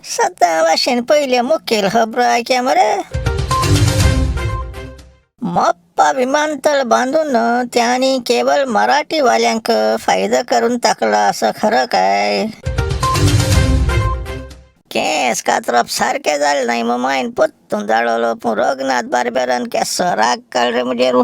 सध्या भाशेन पहिले मुखेल खबर ऐक्या मरे. मोप्पा विमानतळ बांधून त्यांनी केवळ मराठीवाल्यांक फायदा करून टाकला असं खरं काय? केस कातरप सारखे झाले नाही मग माईन पोत्तून जाळवलं पण रघुनाथ बारबेरान केस राग काढ रे म्हणजे रू.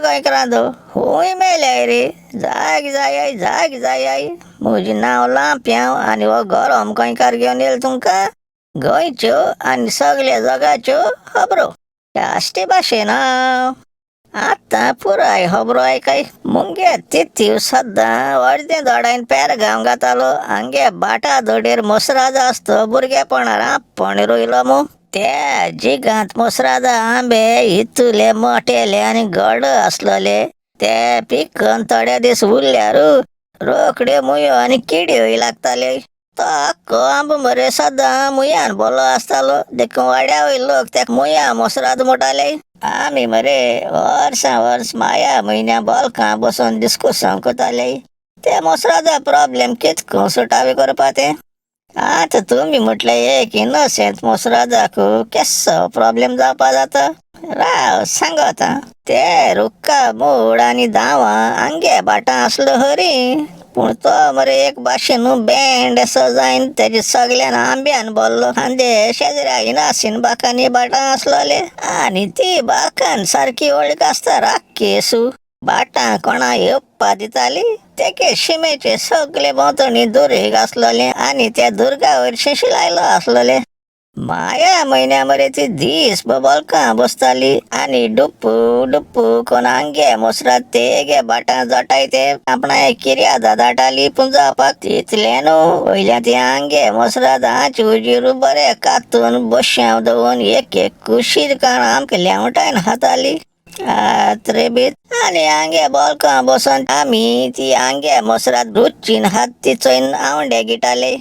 गोंयकारांदो हुंय मेल्याय रे. जाग जाय म्हजी नांव लांप्याव आनी हो गरम गोंयकार घेवन येयल तुमकां गोंयच्यो आनी सगळ्या जगाच्यो खबरो आष्टी भाशेन आतां पुराय खबरो ऐकाय. मुंगे तिथ्यो सद्दां अर्दें दोडायन पेर गांव घातालो हांगे बाटा दोडेर मोसराज आसतो भुरगेपणार आपण रोयलो मू. त्या जिगांत मोसराजा आंबे इतुले मोठेले आनी गड आसलोले ते पिकन थोडे दीस उरल्यार रोखड्यो मुयो आनी किड्योय लागताले. तो आख्खो आंब मरे सदां मुयान बोलो आसतालो देखून वाड्या वयले लोक तेका मुया मोसराज म्हणटाले. आमी मरे वर्सां वर्स माया म्हयन्या बोलकां बसून डिस्कशन करताले ते मोसराजा प्रॉब्लेम कितको सुटावे करपा ते. आता तुम्ही म्हटलं एक इनोसेंट मोसराजाक केसो प्रॉब्लेम जावपा जाता. राव सांगता ते रुक्का मूड आनी दावा आंगे बाटा आसलो हरी पूण तो मरे एक भाशेन बँड असो जायन तेजे सगळ्यान आंब्यान बोल्लो खांदे शेजऱ्या इनासीन बाकांनी बाटा आसलोले आनी ती बाकान सारकी वळख आसता राक्केसू बाटा कोणा येवपा दिताली तेके शिमेचे सगळे भोंवतणी दुरीग आसलोले आनी त्या दुर्गा वयर शिशी लायलो आसलोले. माया म्हयन्या मरे ती दीस बोलकां बसताली आनी डुप्पू डुप्पू कोण आंगे मोसरात तेगे बाटा जटाय ते आपणाय किर्या दादाटाली पूण जावपाक तितले न्हू. वयल्या ती आंगे मोसरात आंच उजीर बरे कातून बश्याव दवरून एक एक कुशीर काण आमकां लेवटायन हाताली त्रेबीत आनी आंगे बोलकां बसून आमी ती आंगे मोसरात रुच्चीन हात ती चोयन आवंडे गिटाले.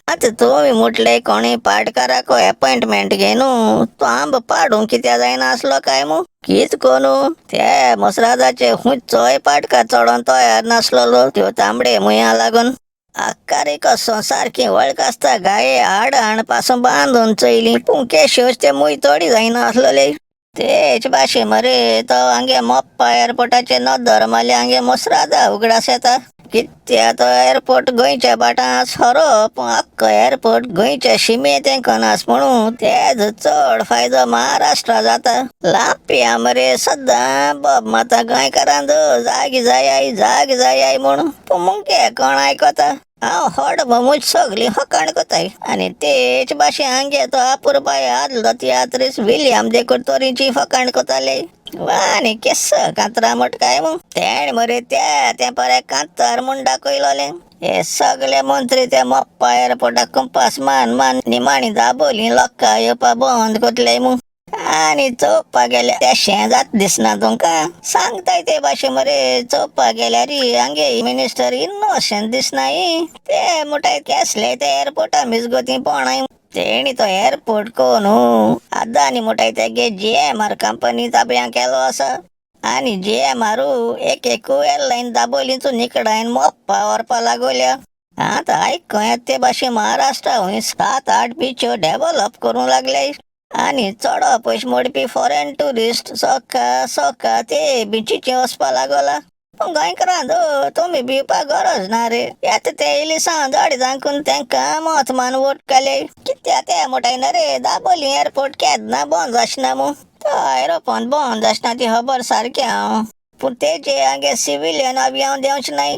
आता तुम्ही म्हटले कोणी पाडकाराक अपॉइंटमेंट घेनू तो आंब पाडूंक कित्या जायना आसलो काय मू कित कोनू त्या मोसराजाचे हुंचोय पाडका चडोन तयार नासलोलो त्यो तांबडे मुया लागून. आकारी कसो सारकी वळख आसता गाये हाड हाण पासून बांदून चयली पूण केशोच ते मुय तोडी जायना आसलोले. तेच भाशे मरे तो आंगे मोप्पा एअरपोर्टाचे नदर मारले आंगे मोसराजा उगडास येता. कित्या तो एअरपोर्ट गोंयच्या बाटां सोरो आख्खो एअरपोर्ट गोंयच्या शिमेतें कनास म्हणून तेज चड फायदो महाराष्ट्रा जाता. लांप्या मरे सद्दां बोब माता गोंयकारांद जाग जाय म्हणून पूण मुंगे कोण आयकता. हांव होड भोमूच सगळी होकाण कोताय आनी तेच भाशे आंगे तो आपुरबाय आदलो तियात्रीस विलियम दे कुर्तोरीची फकाण कोताले. आनी केस कांतरा मोटकाय मू तेण मरे त्या तेंपारे कांतर म्हूण दाखयलोले. हे सगळे मंत्री ते मोप्पा एअरपोर्टाक कंपास मान निमाणी दाबोली लोकां येवपा बंद कोतले मू. आनी चोवपा गेल्या ते शें जात दिसना तुमकां सांगताय ते भाशे मरे चोवपा गेल्यार आंगे मिनिस्टर इनोसेंट दिसनाय ते मुठाय केसले ते एअरपोर्टा मिसगोती पोणाय. तेणी तो एअरपोर्ट कोण आदानी मुठाय तेगे GMR कंपनी ताब्यां केलो आसा आनी GMR एक एअरलायन दाबोलीचो निकडायन मोप्पा व्हरपा लागोल्या. आतां आयको ते भाशे महाराष्ट्रा हुंय 7-8 बीच्यो डेव्हलप करूंक लागले आनी चड पयशे मोडपी फॉरेन टुरिस्ट सोका ते बिचीचे वचपा लागोला. पूण गोंयकारांद तुमी भिवपा गरज ना रे. येता ते इलिसां जड जांकून तेंकां मोथमान वोट घाले कित्या ते म्हणटाय रे दाबोली एअरपोर्ट केन्ना बंद जाचना मू. तो एरोप्लेन बंद जाचना ती खबर सारकी हांव पूण तेजे आंगे सिविलियन अभियान देंवच नाय.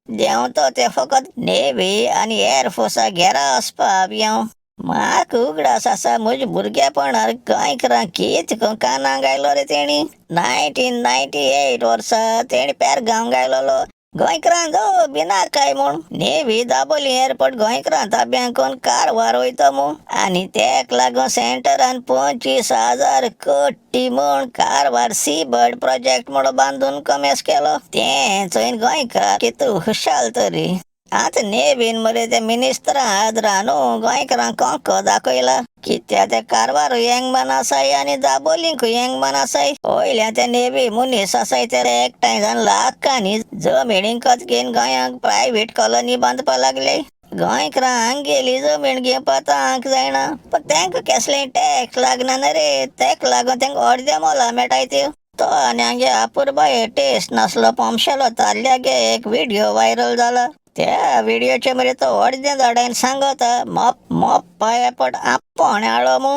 देंवतो ते फकत नेव्ही आनी एअरफोर्सा घेरा वचपा अभियान. म्हाका उगडास आसा म्हज्या भुरगेपणार गोंयकारां कित कानांक गायलो रे तेणी. 1998 वर्सा तेणी पेर गांव गायलोलो गोंयकारांचो बिना काय म्हूण नेवी दाबोली एअरपोर्ट गोंयकारां ताब्यां कोण कारवार वयता म्हूण आनी तेक लागून सेंटरान 25,000 कोटी म्हूण कारवार सी बर्ड प्रोजेक्ट म्हणून बांदून कमेस केलो. तें चोयन गोंयकार कितू हुशाल तरी. आतां नेवीन मरे ते मिनिस्टरां आदरा न्हू गोंयकारांक कोंको दाखयला. कित्या ते कारवार येंगमान आसाय आनी दाबोलींक येंगमान आसाय. वयल्या ते नेवी मुनीस आसाय ते एकठांय जावन लाखांनी जमिनींकत घेवन गोंयांक प्रायव्हेट कॉलनी बांदपा लागले. गोंयकारांक गेली जमीन घेवपाक तांक जायना पण तांकां कसलें टॅक्स लागना न रे. तेका लागून तांकां अर्द्या मोला मेळटाय त्यो. तो आनी हांगे अपुरबाये टेस्ट नासलो पोमशेलो ताल्ल्यागे एक व्हिडिओ व्हायरल जाला. त्या व्हिडिओचे मरे तो अर्द्या झाडान सांगता मोप्पा एअरपोर्ट आपण हाडो मू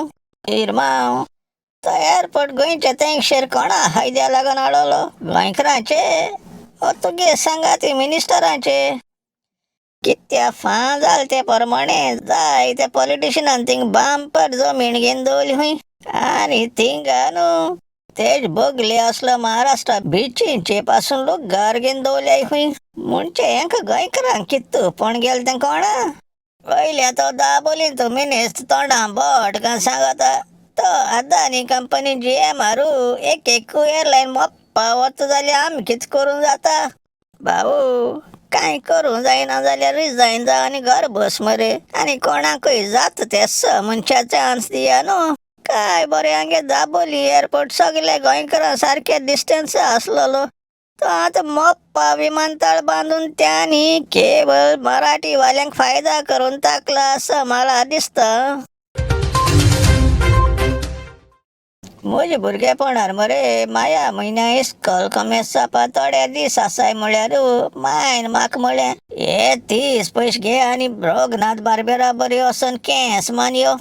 इरमाव. तो एअरपोर्ट गोंयच्या तेंगशेर कोणा हायद्या लागून हाडलो? गोंयकारांचे ओ तुगे सांगाती मिनिस्टरांचे. कित्या फां जाल ते प्रमाणे जाय त्या पॉलिटिशियनान थिंग बांपर जमीन घेवन दवरली हुंय आनी थिंगा न्हू तेज बगले असलो महाराष्ट्रा बिचींचे पासून लोक घर घेवन दवरल्याय हुंय. म्हणचे हेंका गोंयकारांक कित्तू पण गेल तें कोणा? वयल्या तो दाबोलीन तो मिनिस्टर तोंडां बोट घालन सांगता तो अदानी कंपनी GMR एक एअरलायन मोप्पा वता जाल्यार आमी कितें करूं जाता? भाऊ कांय करूं जायना जाल्यार रिजायन जा आनी घर बस मरे आनी कोणाकूय जाता ते मनशा चान्स दिया न्हू. काय बरें हांगे दाबोली एअरपोर्ट सगळे गोंयकारां सारके डिस्टन्स आसलोलो. तो आतां मोप्पा विमानतळ बांदून त्यांनी केवळ मराठी वाल्यांक फायदा करून टाकला असं मला दिसतं. म्हजे भुरगेपणार मरे माया म्हयन्या इस्कॉल कमेस जावपा थोडे दीस आसाय म्हळ्यार मायन म्हाका म्हळें हे 30 पयशे घे आनी रघुनाथ बार्बेरा बरी वचोन केंस मानयो.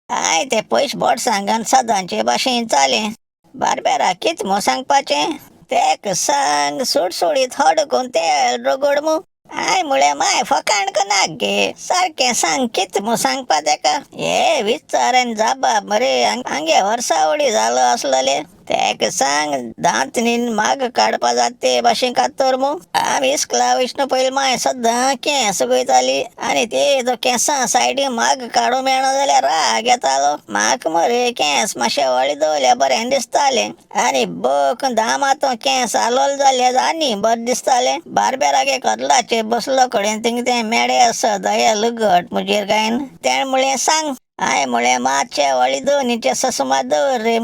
हांय ते पयशे बोडसांत घालन सदांचे भाशेन जालें. बार्बेरा कितें मो सांगपाचें? तेका सांग सुटसुडीत हडकून तेल रगड मू. हांय म्हळें माय फकाण नाक गे सारकें सांग कितें मो सांगपा तेका. हे विचारान जाबाब मरे हांगे वर्सावळी जालो आसलोले. तेका सांग दांतनीन माग काडपा जाता ते भाशेन कातर मू. आमी इस्कला वयतना पयलीं माय सद्दां केंस गोयताली आनी ते केंसां सायडीन माग काडूं मेळना जाल्यार राग येतालो. म्हाका मरे केंस मातशे वळे दवरल्यार बरें दिसतालें आनी बक दामातो केंस आलोल जाल्यार आनी बरें दिसतालें. बार्बेरागे कदलाचेर बसलो कडेन थिंग तें मेडे आसा दया लुगट म्हजेर गायन. तेणें म्हळें सांग. हांय म्हळें मातशे वळे दोनीचे ससमात दवर रे.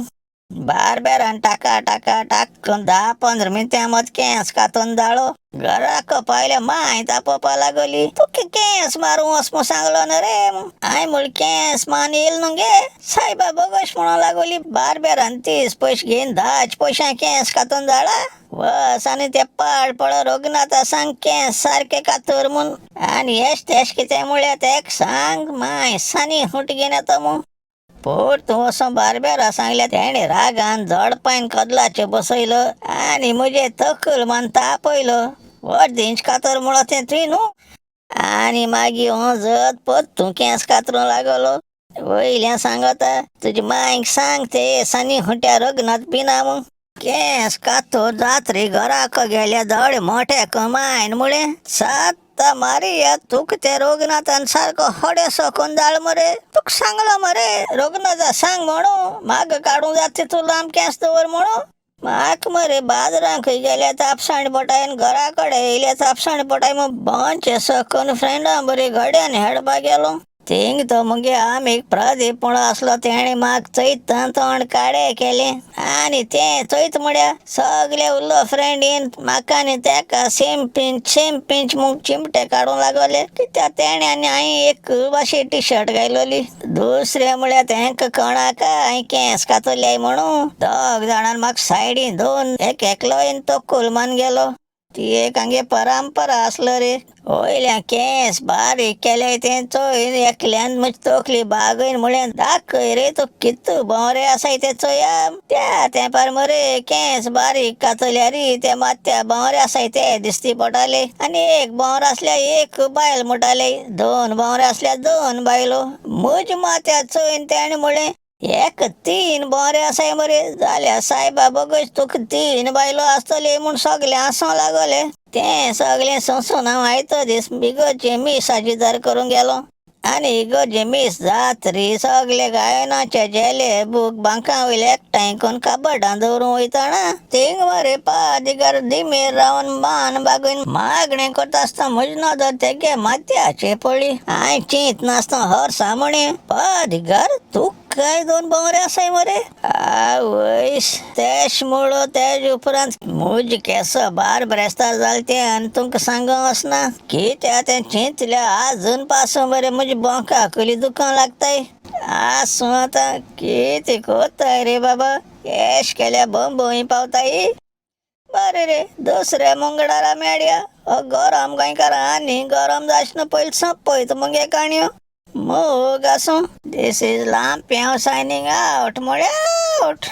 बार्बेरान टाका टाका टाकून 10-15 मिनटां मत केंस कातून दाळो. घराक पावल्यार माय तापोवपा लागली तुका केंस मारूं वच मो सांगलो न्ही रे. हांय म्हळें केंस मान येयल न्हू गे सायबा बोगोश म्हणूं लागली. बार्बेरान 30 पयशे घेवन 10 पयशां केंस कातून दाळा. बस आनी ते पाड पळो रघुनाथा सांग केंस सारके कातर म्हूण आनी एश तेश कितें म्हळ्यार तेका सांग माय सानी हुट घेवन येता म्हूण. पोट वचोन बार्बेरा सांगल्या. तेणें रागान जडपायन कदलाचेर बसयलो आनी म्हजे तकल मान तापयलो. अर्देंच कातर म्हणो तें तुवें न्हू. आनी मागीर वजत परतूं केंस कातरूं लागलो. वयल्या सांगता तुजे मांयक सांग ते सानी हुट्या रघुनाथ पिना म्हूण. केंस कातून रात्री घराक गेल्या धडे मोठे कमायन म्हळें सात मारिया तुका ते रघुनाथान सारको होडेसो कोन दाळ मरे. तुका सांगलो मरे रघुनाथा सांग म्हणून माग काडूं जाता तूं लांब केंस दवर म्हणून. म्हाका मरे बाजरांक गेल्या तापसाण पोटायन घरा कडेन येयल्या तापसाण पोटाय बंच सकून फ्रेंडां बरे घड्यान हेडपा गेलो. थिंग तो मुगे आमीक प्रदीप म्हणून आसलो. तेणें म्हाका चयतां तोंड काडे केलें आनी तें चयत म्हळ्यार सगळे उरलो फ्रेंडीन म्हाका आनी तेका सेम पिंच म्हूण चिमटे काडूं लागले. कित्याक तेणें आनी हांवें एक भाशे टी-शर्ट घायलोली. दुसरें म्हळ्यार तेंका कोणाक हांवें केंस कातरल्याय म्हणून दोग जाणांन म्हाका सायडीन दोन एकलो येवन तोकूल मान गेलो. ती एक हांगे परंपरा आसलो रे. वयल्या केंस बारीक केले तें चोयन एकल्यान म्हजी तकली बागयन म्हळें दाखय रे तूं कितू बोवरे आसाय ते चोया. त्या तेंपार मरे केंस बारीक कातल्यार ते मात्या बोवरे आसाय ते दिसती पडटाले आनी एक बोवर आसल्यार एक बायल म्हणटाले 2 बोवरे आसल्यार 2 बायलो. म्हज्या माथ्या चोयन तेणें म्हळें एक 3 बोवरे आसाय मरे जाल्यार सायबा बोगोश तुका 3 बायलो आसतले म्हूण सगळे हांसोंक लागले. तें सगळें सोंसून हांव आयतो दीस इगोर्जे मीस हाजीदार करूंक गेलो आनी इगोर्जे मीस जातरी सगळे गायनाचे जेले बूक बांका वयले एकठांय करून काबडां दवरूंक वयताना थिंग मरे पादी गर्दी मेर रावन मान बागून मागणें करता आसतना म्हजी नदर तेगे माथ्याचेर पडली. हांवें चिंत नासतना हरसा म्हणे, पादिगार तूं काय दोन बोंगरे आसाय मरे. आवयस तेश मुळो तेज उपरांत म्हजी केस बार ब्रेस्तार जाले ते आनी तुमकां सांगूंक वचना. कित्याक तें चिंतल्यार आजून पासून बरें म्हजी बोंकां कली दुखांक लागताय. आसूं आतां कितें कोत्ताय रे बाबा, एश केल्या बोंबोळी पावताय. बरें रे दुसऱ्या मंगळारा मेळया. हो गरम गोंयकारां आनी गरम जाचना पयलीं सोंपयता मगे काणयो. मोग आसूं. दीस इज लांप्या सायनींग आवट म्हळ्यार आवट.